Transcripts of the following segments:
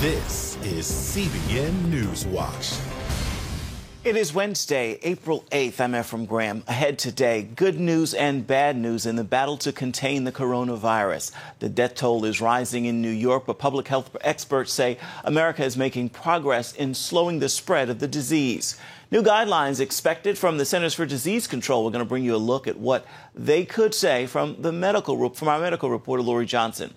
This is CBN NewsWatch. It is Wednesday, April 8th. I'm Ephraim Graham. Ahead today, good news and bad news in the battle to contain the coronavirus. The death toll is rising in New York, but public health experts say America is making progress in slowing the spread of the disease. New guidelines expected from the Centers for Disease Control. We're going to bring you a look at what they could say from our medical reporter, Lori Johnson.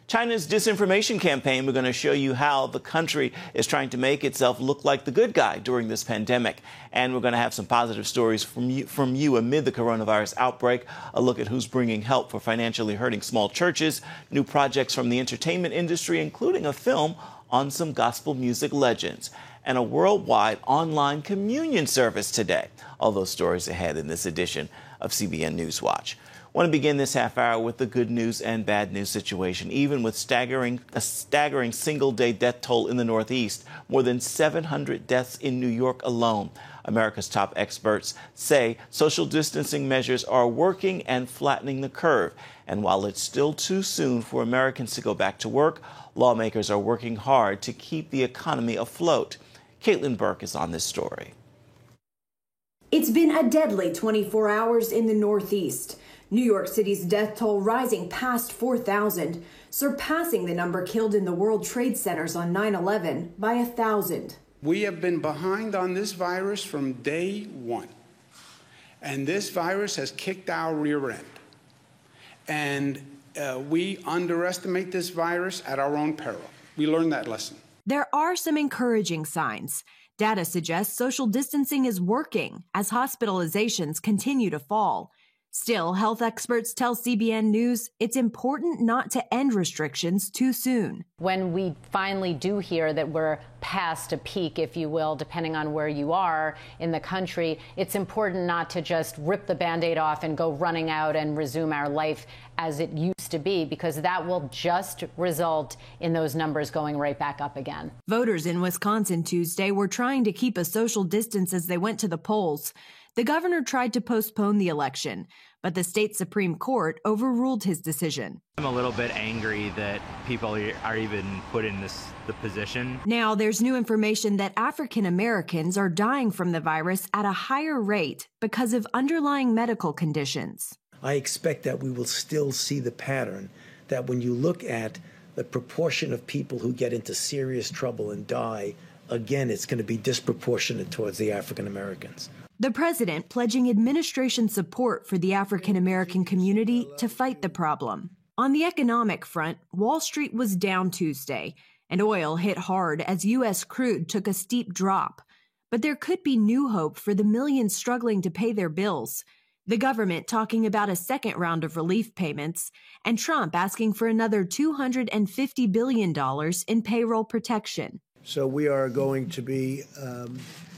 China's disinformation campaign, we're going to show you how the country is trying to make itself look like the good guy during this pandemic. And we're going to have some positive stories from you amid the coronavirus outbreak, a look at who's bringing help for financially hurting small churches, new projects from the entertainment industry, including a film on some gospel music legends, and a worldwide online communion service today. All those stories ahead in this edition of CBN NewsWatch. I want to begin this half hour with the good news and bad news situation. Even with a staggering single-day death toll in the Northeast, more than 700 deaths in New York alone. America's top experts say social distancing measures are working and flattening the curve. And while it's still too soon for Americans to go back to work, lawmakers are working hard to keep the economy afloat. Caitlin Burke is on this story. It's been a deadly 24 hours in the Northeast. New York City's death toll rising past 4,000, surpassing the number killed in the World Trade Centers on 9/11 by 1,000. We have been behind on this virus from day one, and this virus has kicked our rear end. And we underestimate this virus at our own peril. We learned that lesson. There are some encouraging signs. Data suggests social distancing is working as hospitalizations continue to fall. Still, health experts tell CBN News it's important not to end restrictions too soon. When we finally do hear that we're past a peak, if you will, depending on where you are in the country, it's important not to just rip the Band-Aid off and go running out and resume our life as it used to be, because that will just result in those numbers going right back up again. Voters in Wisconsin Tuesday were trying to keep a social distance as they went to the polls. The governor tried to postpone the election, but the state Supreme Court overruled his decision. I'm a little bit angry that people are even put in the position. Now there's new information that African Americans are dying from the virus at a higher rate because of underlying medical conditions. I expect that we will still see the pattern that when you look at the proportion of people who get into serious trouble and die, again, it's going to be disproportionate towards the African Americans. The president pledging administration support for the African American community to fight the problem. On the economic front, Wall Street was down Tuesday, and oil hit hard as U.S. crude took a steep drop. But there could be new hope for the millions struggling to pay their bills. The government talking about a second round of relief payments, and Trump asking for another $250 billion in payroll protection. So we are going to be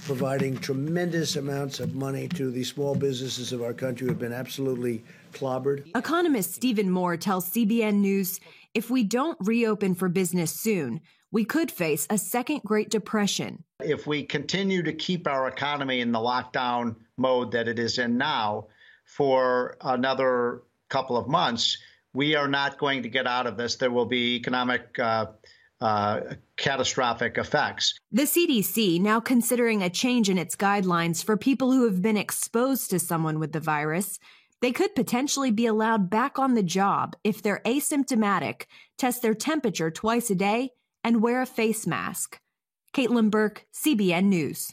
providing tremendous amounts of money to the small businesses of our country who have been absolutely clobbered. Economist Stephen Moore tells CBN News, if we don't reopen for business soon, we could face a second Great Depression. If we continue to keep our economy in the lockdown mode that it is in now for another couple of months, we are not going to get out of this. There will be economic catastrophic effects. The CDC now considering a change in its guidelines for people who have been exposed to someone with the virus. They could potentially be allowed back on the job if they're asymptomatic, test their temperature twice a day, and wear a face mask. Caitlin Burke, CBN News.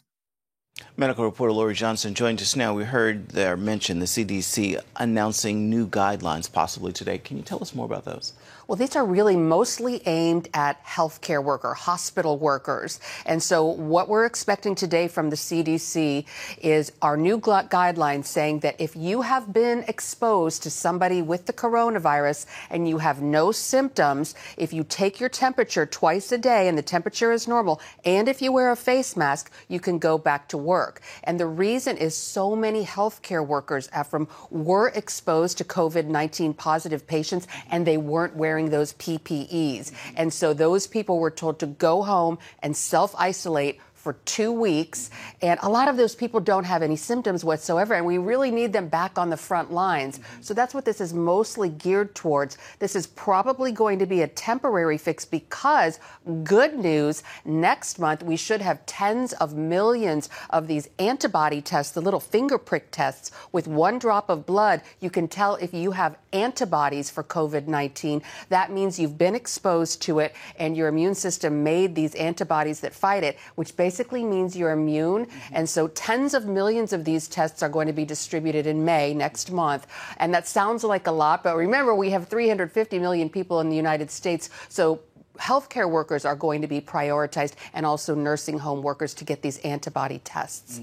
Medical reporter Lori Johnson joined us now. We heard there mention the CDC announcing new guidelines possibly today. Can you tell us more about those? Well, these are really mostly aimed at healthcare hospital workers. And so what we're expecting today from the CDC is our new guidelines saying that if you have been exposed to somebody with the coronavirus and you have no symptoms, if you take your temperature twice a day and the temperature is normal, and if you wear a face mask, you can go back to work. And the reason is so many healthcare workers, Ephraim, were exposed to COVID-19 positive patients and they weren't wearing those PPEs. And so those people were told to go home and self-isolate for 2 weeks, and a lot of those people don't have any symptoms whatsoever, and we really need them back on the front lines. So that's what this is mostly geared towards. This is probably going to be a temporary fix because, good news, next month we should have tens of millions of these antibody tests, the little finger prick tests. With 1 drop of blood, you can tell if you have antibodies for COVID-19. That means you've been exposed to it and your immune system made these antibodies that fight it, which basically means you're immune. And so tens of millions of these tests are going to be distributed in May next month. And that sounds like a lot, but remember, we have 350 million people in the United States. So healthcare workers are going to be prioritized, and also nursing home workers, to get these antibody tests.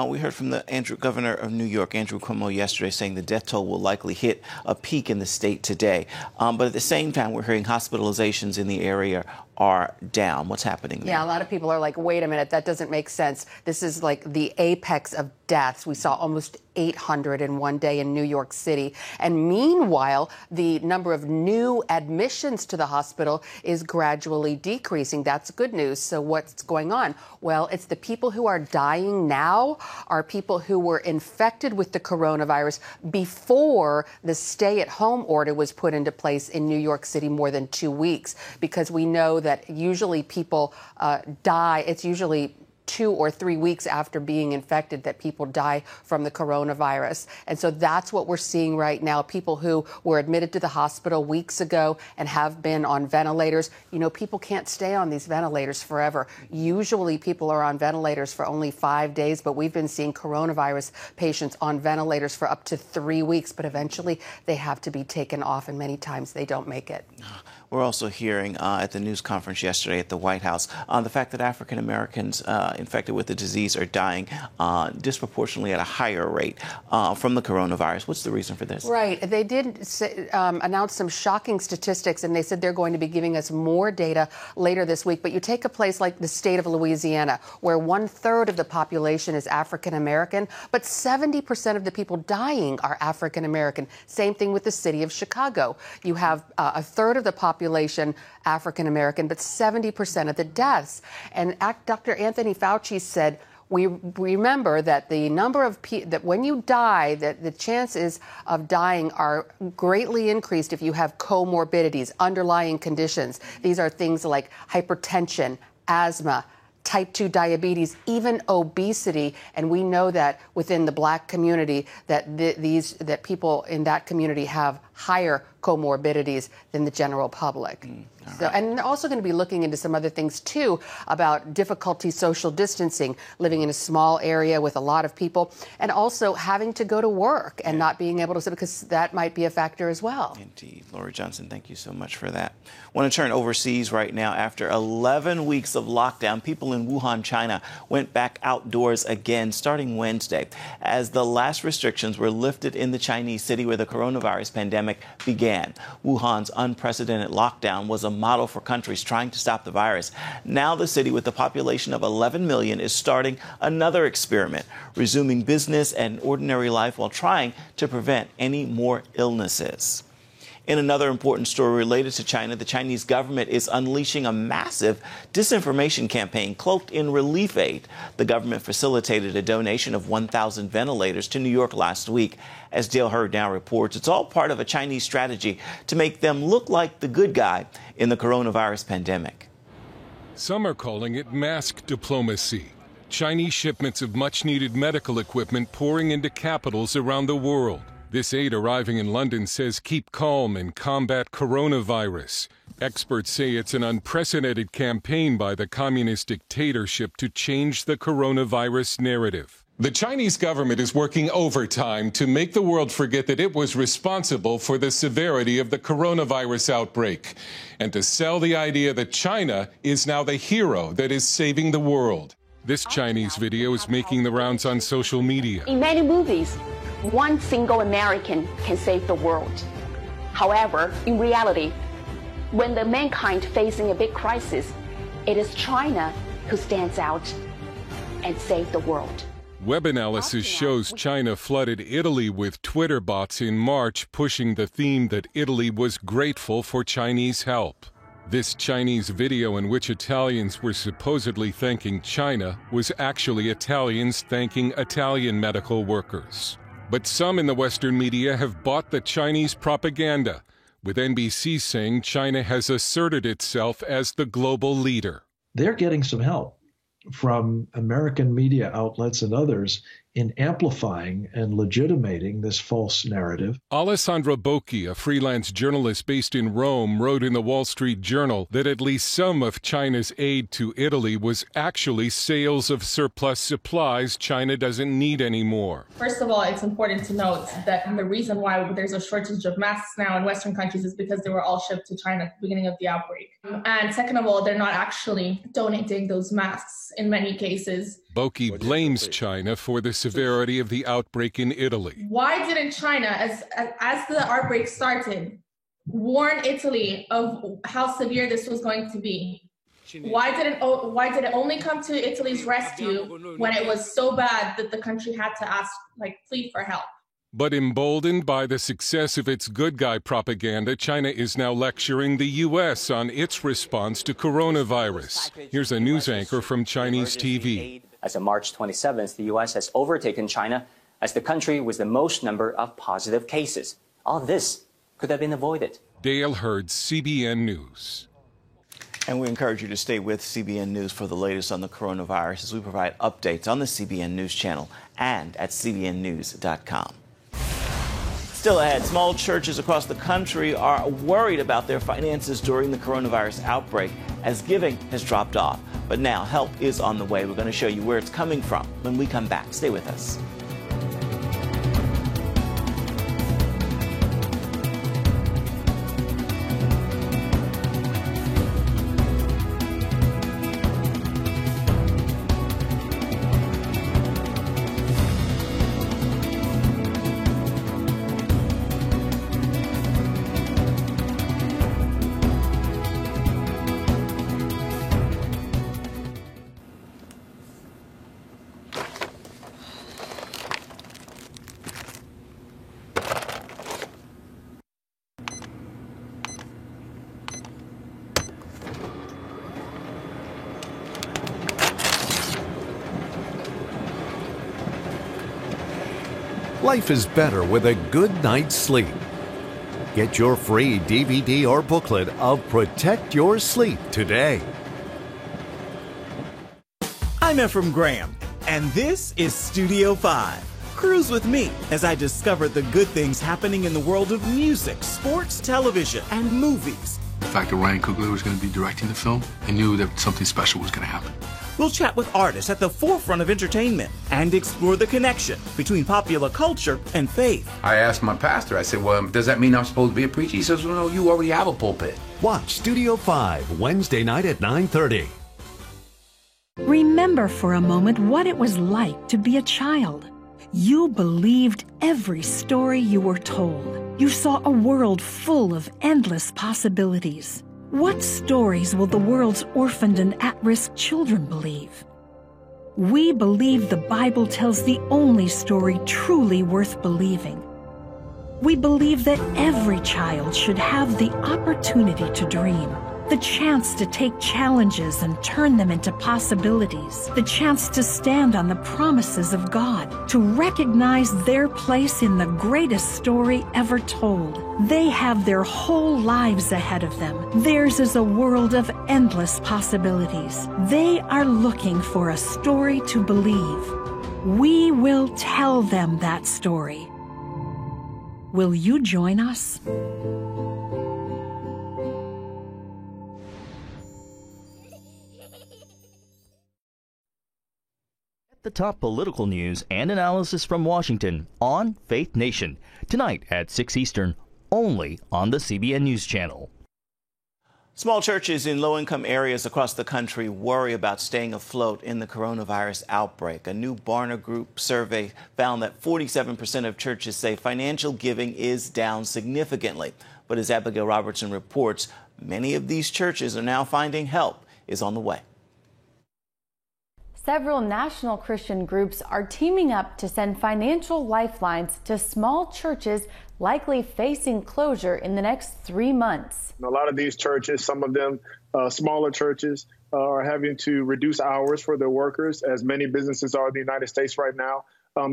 We heard from the governor of New York, Andrew Cuomo, yesterday saying the death toll will likely hit a peak in the state today. But at the same time, we're hearing hospitalizations in the area are down. What's happening there? Yeah, a lot of people are like, wait a minute, that doesn't make sense. This is like the apex of deaths. We saw almost 800 in one day in New York City. And meanwhile, the number of new admissions to the hospital is gradually decreasing. That's good news. So what's going on? Well, it's the people who are dying now are people who were infected with the coronavirus before the stay-at-home order was put into place in New York City more than 2 weeks, because we know that usually people die. It's usually 2 or 3 weeks after being infected that people die from the coronavirus. And so that's what we're seeing right now. People who were admitted to the hospital weeks ago and have been on ventilators. You know, people can't stay on these ventilators forever. Usually people are on ventilators for only 5 days, but we've been seeing coronavirus patients on ventilators for up to 3 weeks, but eventually they have to be taken off, and many times they don't make it. We're also hearing at the news conference yesterday at the White House the fact that African Americans infected with the disease are dying disproportionately at a higher rate from the coronavirus. What's the reason for this? Right. They did announce some shocking statistics, and they said they're going to be giving us more data later this week. But you take a place like the state of Louisiana, where 1/3 of the population is African American, but 70% of the people dying are African American. Same thing with the city of Chicago. You have 1/3 of the population African American, but 70% of the deaths. And Dr. Anthony Fauci said, we remember that the number of that when you die, that the chances of dying are greatly increased if you have comorbidities, underlying conditions. These are things like hypertension, asthma, type 2 diabetes, even obesity. And we know that within the Black community that that people in that community have higher comorbidities than the general public. So, and they're also going to be looking into some other things, too, about difficulty social distancing, living in a small area with a lot of people, and also having to go to work and not being able to, because that might be a factor as well. Indeed. Lori Johnson, thank you so much for that. I want to turn overseas right now. After 11 weeks of lockdown, people in Wuhan, China, went back outdoors again starting Wednesday as the last restrictions were lifted in the Chinese city where the coronavirus pandemic began. Wuhan's unprecedented lockdown was a model for countries trying to stop the virus. Now the city, with a population of 11 million, is starting another experiment, resuming business and ordinary life while trying to prevent any more illnesses. In another important story related to China, the Chinese government is unleashing a massive disinformation campaign cloaked in relief aid. The government facilitated a donation of 1,000 ventilators to New York last week. As Dale Hurd now reports, it's all part of a Chinese strategy to make them look like the good guy in the coronavirus pandemic. Some are calling it mask diplomacy. Chinese shipments of much-needed medical equipment pouring into capitals around the world. This aid arriving in London says keep calm and combat coronavirus. Experts say it's an unprecedented campaign by the communist dictatorship to change the coronavirus narrative. The Chinese government is working overtime to make the world forget that it was responsible for the severity of the coronavirus outbreak, and to sell the idea that China is now the hero that is saving the world. This Chinese video is making the rounds on social media. In many movies, one single American can save the world. However, in reality, when the mankind facing a big crisis, it is China who stands out and saves the world. Web analysis shows China flooded Italy with Twitter bots in March, pushing the theme that Italy was grateful for Chinese help. This Chinese video in which Italians were supposedly thanking China was actually Italians thanking Italian medical workers. But some in the Western media have bought the Chinese propaganda, with NBC saying China has asserted itself as the global leader. They're getting some help from American media outlets and others in amplifying and legitimating this false narrative. Alessandra Bocchi, a freelance journalist based in Rome, wrote in the Wall Street Journal that at least some of China's aid to Italy was actually sales of surplus supplies China doesn't need anymore. First of all, it's important to note that the reason why there's a shortage of masks now in Western countries is because they were all shipped to China at the beginning of the outbreak. And second of all, they're not actually donating those masks in many cases. Bocchi blames China for the severity of the outbreak in Italy. Why didn't China, as the outbreak started, warn Italy of how severe this was going to be? Why did it only come to Italy's rescue when it was so bad that the country had to plead for help? But emboldened by the success of its good guy propaganda, China is now lecturing the U.S. on its response to coronavirus. Here's a news anchor from Chinese TV. As of March 27th, the U.S. has overtaken China as the country with the most number of positive cases. All this could have been avoided. Dale Hurd, CBN News. And we encourage you to stay with CBN News for the latest on the coronavirus as we provide updates on the CBN News Channel and at cbnnews.com. Still ahead, small churches across the country are worried about their finances during the coronavirus outbreak as giving has dropped off. But now help is on the way. We're going to show you where it's coming from when we come back. Stay with us. Life is better with a good night's sleep. Get your free DVD or booklet of Protect Your Sleep today. I'm Ephraim Graham, and this is Studio 5. Cruise with me as I discover the good things happening in the world of music, sports, television, and movies. The fact that Ryan Coogler was going to be directing the film, I knew that something special was going to happen. We'll chat with artists at the forefront of entertainment and explore the connection between popular culture and faith. I asked my pastor, I said, well, does that mean I'm supposed to be a preacher? He says, well, no, you already have a pulpit. Watch Studio 5 Wednesday night at 9:30. Remember for a moment what it was like to be a child. You believed every story you were told. You saw a world full of endless possibilities. What stories will the world's orphaned and at-risk children believe? We believe the Bible tells the only story truly worth believing. We believe that every child should have the opportunity to dream, the chance to take challenges and turn them into possibilities, the chance to stand on the promises of God, to recognize their place in the greatest story ever told. They have their whole lives ahead of them. Theirs is a world of endless possibilities. They are looking for a story to believe. We will tell them that story. Will you join us? The top political news and analysis from Washington on Faith Nation, tonight at 6 Eastern, only on the CBN News Channel. Small churches in low-income areas across the country worry about staying afloat in the coronavirus outbreak. A new Barna Group survey found that 47% of churches say financial giving is down significantly. But as Abigail Robertson reports, many of these churches are now finding help is on the way. Several national Christian groups are teaming up to send financial lifelines to small churches likely facing closure in the next 3 months. A lot of these churches, some of them smaller churches, are having to reduce hours for their workers, as many businesses are in the United States right now.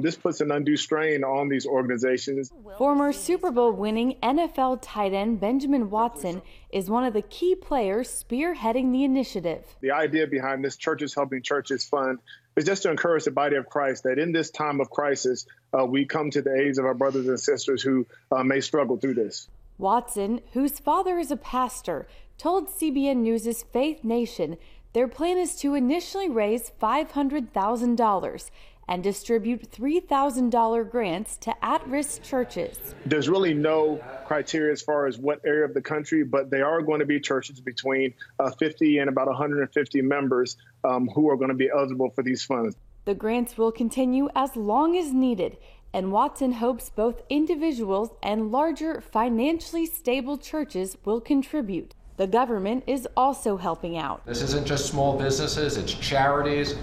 This puts an undue strain on these organizations. Former Super Bowl winning NFL tight end Benjamin Watson is one of the key players spearheading the initiative. The idea behind this Churches Helping Churches Fund is just to encourage the body of Christ that in this time of crisis, we come to the aid of our brothers and sisters who may struggle through this. Watson, whose father is a pastor, told CBN News' Faith Nation their plan is to initially raise $500,000 and distribute $3,000 grants to at-risk churches. There's really no criteria as far as what area of the country, but they are going to be churches between 50 and about 150 members who are going to be eligible for these funds. The grants will continue as long as needed, and Watson hopes both individuals and larger financially stable churches will contribute. The government is also helping out. This isn't just small businesses, it's charities,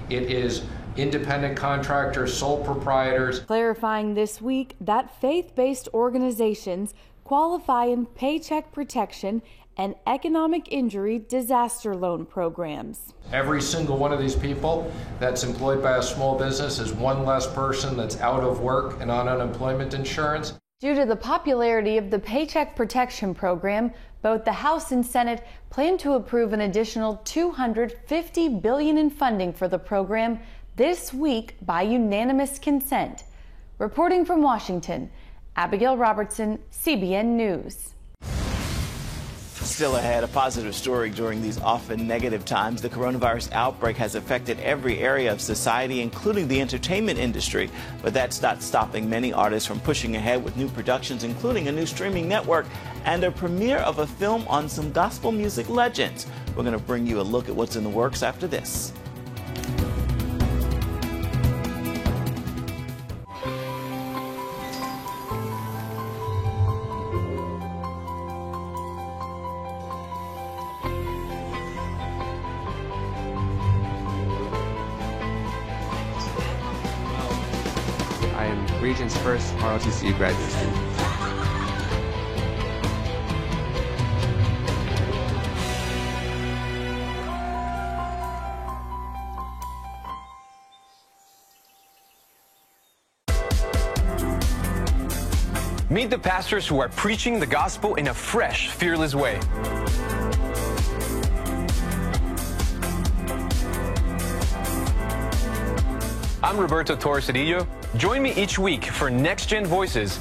it is independent contractors, sole proprietors. Clarifying this week that faith-based organizations qualify in Paycheck Protection and Economic Injury Disaster Loan programs. Every single one of these people that's employed by a small business is one less person that's out of work and on unemployment insurance. Due to the popularity of the Paycheck Protection Program, both the House and Senate plan to approve an additional $250 billion in funding for the program this week by unanimous consent. Reporting from Washington, Abigail Robertson, CBN News. Still ahead, a positive story during these often negative times. The coronavirus outbreak has affected every area of society, including the entertainment industry. But that's not stopping many artists from pushing ahead with new productions, including a new streaming network and a premiere of a film on some gospel music legends. We're going to bring you a look at what's in the works after this. I am Region's first ROTC graduate student. Meet the pastors who are preaching the gospel in a fresh, fearless way. I'm Roberto Torres-Cedillo. Join me each week for Next Gen Voices.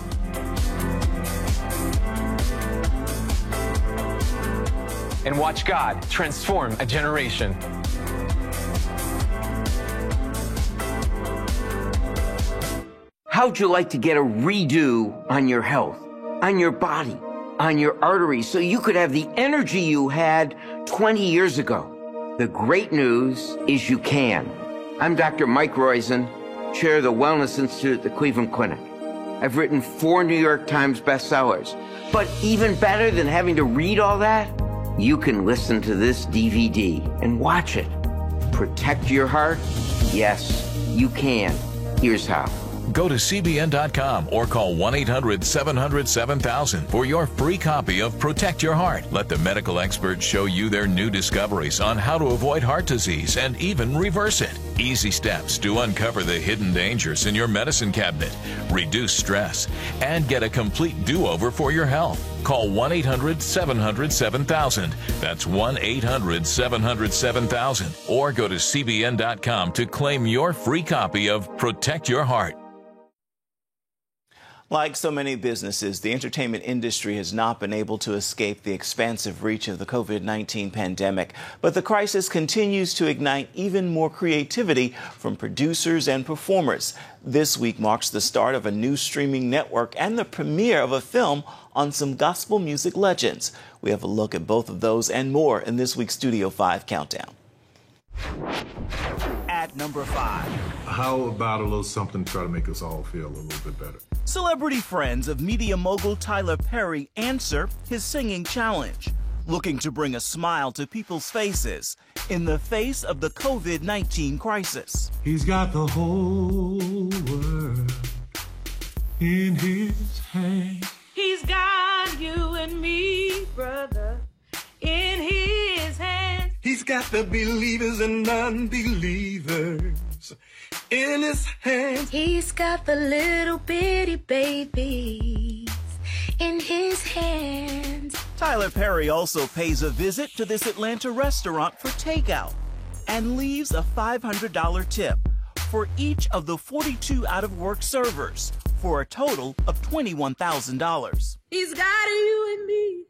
And watch God transform a generation. How'd you like to get a redo on your health, on your body, on your arteries, so you could have the energy you had 20 years ago? The great news is you can. I'm Dr. Mike Roizen, chair of the Wellness Institute at the Cleveland Clinic. I've written 4 New York Times bestsellers. But even better than having to read all that, you can listen to this DVD and watch it. Protect your heart? Yes, you can. Here's how. Go to CBN.com or call 1-800-700-7000 for your free copy of Protect Your Heart. Let the medical experts show you their new discoveries on how to avoid heart disease and even reverse it. Easy steps to uncover the hidden dangers in your medicine cabinet, reduce stress, and get a complete do-over for your health. Call 1-800-700-7000. That's 1-800-700-7000. Or go to CBN.com to claim your free copy of Protect Your Heart. Like so many businesses, the entertainment industry has not been able to escape the expansive reach of the COVID-19 pandemic. But the crisis continues to ignite even more creativity from producers and performers. This week marks the start of a new streaming network and the premiere of a film on some gospel music legends. We have a look at both of those and more in this week's Studio 5 Countdown. At number 5. How about a little something to try to make us all feel a little bit better? Celebrity friends of media mogul Tyler Perry answer his singing challenge, looking to bring a smile to people's faces in the face of the COVID-19 crisis. He's got the whole world in his hand. He's got you and me, brother, in his hands. He's got the believers and unbelievers in his hands. He's got the little bitty babies in his hands. Tyler Perry also pays a visit to this Atlanta restaurant for takeout and leaves a $500 tip for each of the 42 out-of-work servers for a total of $21,000. He's got you and me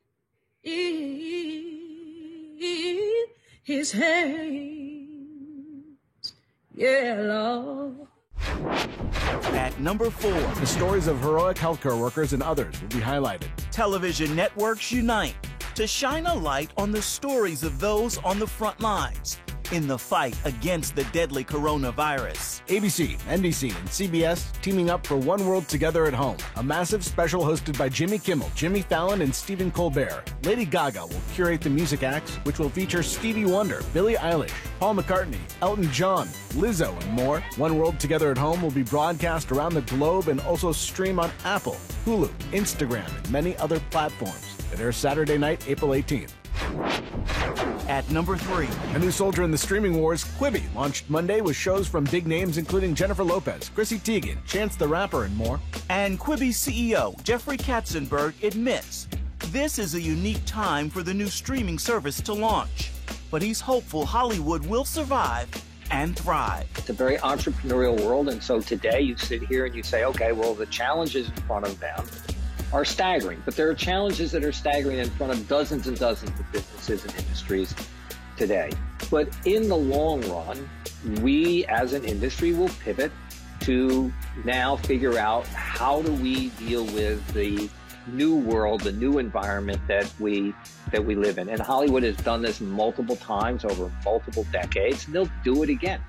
in his hands. Yeah, Lord. At number 4, the stories of heroic healthcare workers and others will be highlighted. Television networks unite to shine a light on the stories of those on the front lines in the fight against the deadly coronavirus. ABC, NBC, and CBS teaming up for One World Together at Home, a massive special hosted by Jimmy Kimmel, Jimmy Fallon, and Stephen Colbert. Lady Gaga will curate the music acts, which will feature Stevie Wonder, Billie Eilish, Paul McCartney, Elton John, Lizzo, and more. One World Together at Home will be broadcast around the globe and also stream on Apple, Hulu, Instagram, and many other platforms. It airs Saturday night, April 18th. At number 3, a new soldier in the streaming wars, Quibi, launched Monday with shows from big names including Jennifer Lopez, Chrissy Teigen, Chance the Rapper, and more. And Quibi CEO Jeffrey Katzenberg admits this is a unique time for the new streaming service to launch. But he's hopeful Hollywood will survive and thrive. It's a very entrepreneurial world, and so today you sit here and you say, okay, well, the challenges in front of them are staggering, but there are challenges that are staggering in front of dozens and dozens of businesses and industries today. But in the long run, we as an industry will pivot to now figure out how do we deal with the new world, the new environment that we live in. And Hollywood has done this multiple times over multiple decades, and they'll do it again.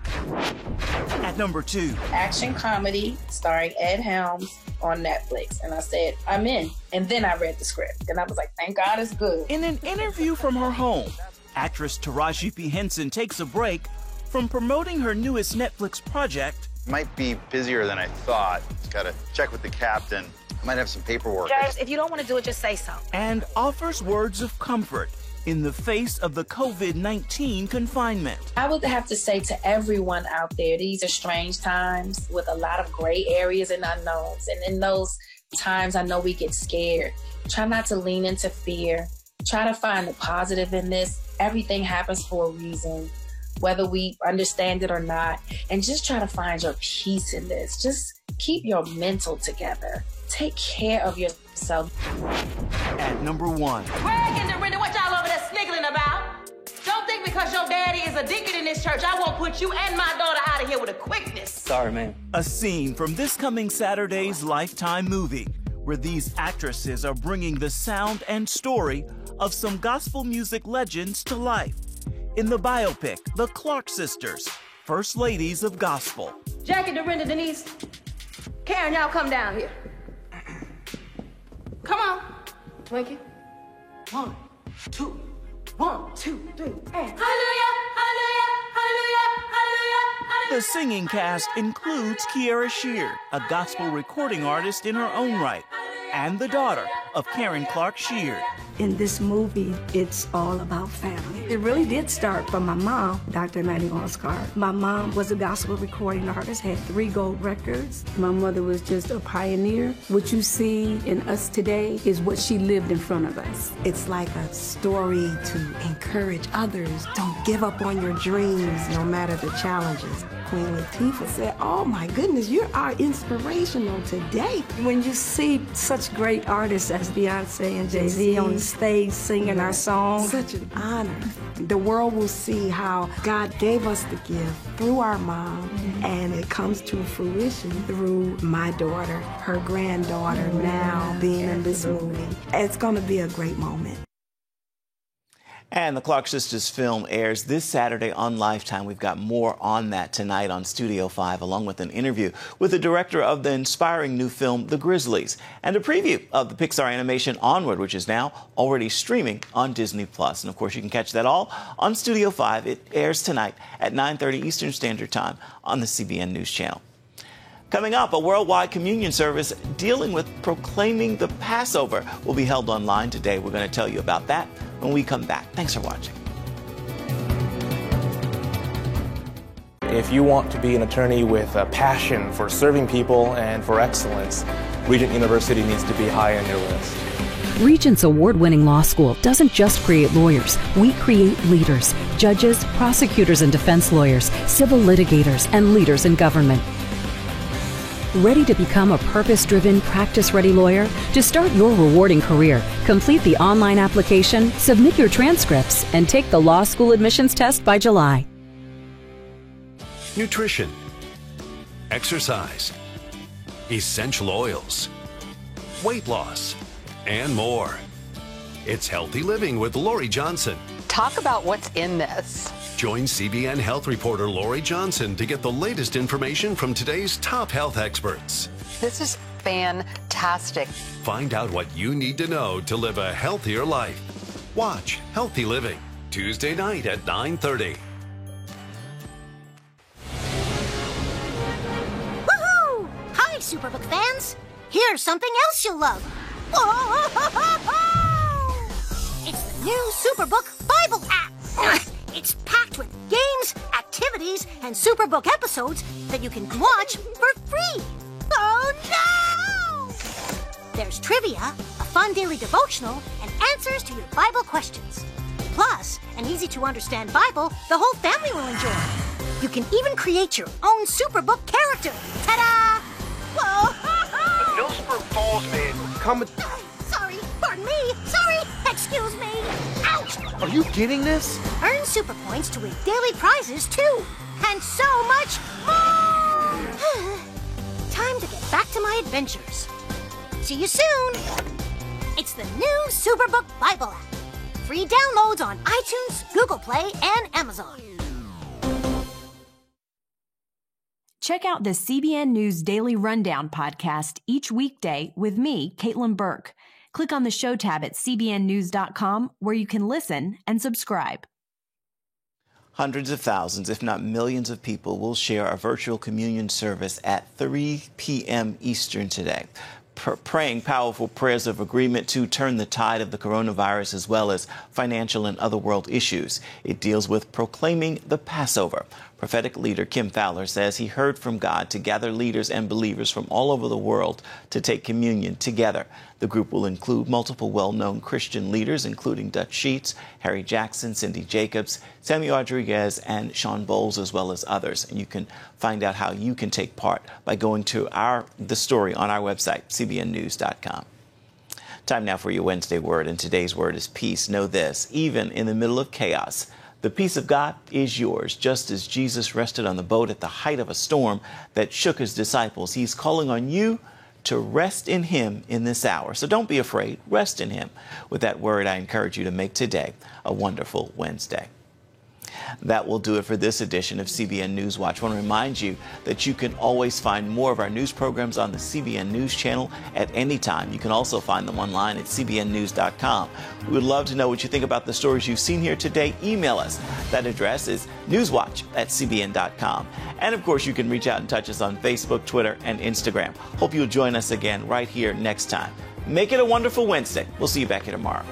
At number 2, action comedy starring Ed Helms on Netflix. And I said, I'm in. And then I read the script, and I was like, thank God it's good. In an interview from her home, actress Taraji P. Henson takes a break from promoting her newest Netflix project. Might be busier than I thought. Just gotta check with the captain. I might have some paperwork. James, if you don't want to do it, just say so. And offers words of comfort in the face of the COVID-19 confinement. I would have to say to everyone out there, these are strange times with a lot of gray areas and unknowns. And in those times, I know we get scared. Try not to lean into fear. Try to find the positive in this. Everything happens for a reason, whether we understand it or not. And just try to find your peace in this. Just keep your mental together. Take care of yourself. At number 1. Greg and Dorinda, what y'all over there sniggling about? Don't think because your daddy is a deacon in this church, I won't put you and my daughter out of here with a quickness. Sorry, man. A scene from this coming Saturday's Lifetime movie, where these actresses are bringing the sound and story of some gospel music legends to life. In the biopic, The Clark Sisters, First Ladies of Gospel. Jackie, Dorinda, Denise, Karen, y'all come down here. Come on, Winky. 1, 2, 1, 2, 3, and hallelujah, hallelujah, hallelujah, hallelujah, hallelujah. The singing cast includes Kiara Sheard, a gospel recording artist in her own right, and the daughter of Karen Clark Sheard. In this movie, it's all about family. It really did start from my mom, Dr. Emmanuel Oscar. My mom was a gospel recording artist, had 3 gold records. My mother was just a pioneer. What you see in us today is what she lived in front of us. It's like a story to encourage others. Don't give up on your dreams, no matter the challenges. Queen Latifah said, oh my goodness, you are inspirational today. When you see such great artists as Beyonce and Jay-Z on the stage singing our songs, such an honor. The world will see how God gave us the gift through our mom, and it comes to fruition through my daughter, her granddaughter now being in this movie. It's going to be a great moment. And the Clark Sisters film airs this Saturday on Lifetime. We've got more on that tonight on Studio 5, along with an interview with the director of the inspiring new film, The Grizzlies, and a preview of the Pixar animation Onward, which is now already streaming on Disney+. And, of course, you can catch that all on Studio 5. It airs tonight at 9:30 Eastern Standard Time on the CBN News Channel. Coming up, a worldwide communion service dealing with proclaiming the Passover will be held online today. We're going to tell you about that when we come back. Thanks for watching. If you want to be an attorney with a passion for serving people and for excellence, Regent University needs to be high on your list. Regent's award-winning law school doesn't just create lawyers. We create leaders, judges, prosecutors and defense lawyers, civil litigators, and leaders in government. Ready to become a purpose-driven, practice-ready lawyer? To start your rewarding career, complete the online application, submit your transcripts, and take the law school admissions test by July. Nutrition, exercise, essential oils, weight loss, and more. It's Healthy Living with Lori Johnson. Talk about what's in this. Join CBN health reporter Lori Johnson to get the latest information from today's top health experts. This is fantastic. Find out what you need to know to live a healthier life. Watch Healthy Living, Tuesday night at 9:30. Woohoo! Hi, Superbook fans. Here's something else you'll love. Whoa! It's the new Superbook Bible app. It's packed with games, activities, and Superbook episodes that you can watch for free. Oh no! There's trivia, a fun daily devotional, and answers to your Bible questions. Plus, an easy-to-understand Bible the whole family will enjoy. You can even create your own Superbook character. Ta-da! Whoa! Millsburg Falls man. Sorry, pardon me. Sorry, excuse me. Ouch! Are you getting this? Earn super points to win daily prizes too, and so much more. Time to get back to my adventures. See you soon. It's the new Superbook Bible app. Free downloads on iTunes, Google Play, and Amazon. Check out the CBN News Daily Rundown podcast each weekday with me, Caitlin Burke. Click on the show tab at cbnnews.com where you can listen and subscribe. Hundreds of thousands, if not millions of people will share a virtual communion service at 3 p.m. Eastern today. Praying powerful prayers of agreement to turn the tide of the coronavirus as well as financial and other world issues. It deals with proclaiming the Passover. Prophetic leader Kim Fowler says he heard from God to gather leaders and believers from all over the world to take communion together. The group will include multiple well-known Christian leaders, including Dutch Sheets, Harry Jackson, Cindy Jacobs, Samuel Rodriguez, and Sean Bowles, as well as others. And you can find out how you can take part by going to the story on our website, cbnnews.com. Time now for your Wednesday word, and today's word is peace. Know this, even in the middle of chaos, the peace of God is yours. Just as Jesus rested on the boat at the height of a storm that shook his disciples, he's calling on you to rest in him in this hour. So don't be afraid. Rest in him. With that word, I encourage you to make today a wonderful Wednesday. That will do it for this edition of CBN Newswatch. I want to remind you that you can always find more of our news programs on the CBN News Channel at any time. You can also find them online at cbnnews.com. We would love to know what you think about the stories you've seen here today. Email us. That address is newswatch@cbn.com. And of course, you can reach out and touch us on Facebook, Twitter, and Instagram. Hope you'll join us again right here next time. Make it a wonderful Wednesday. We'll see you back here tomorrow.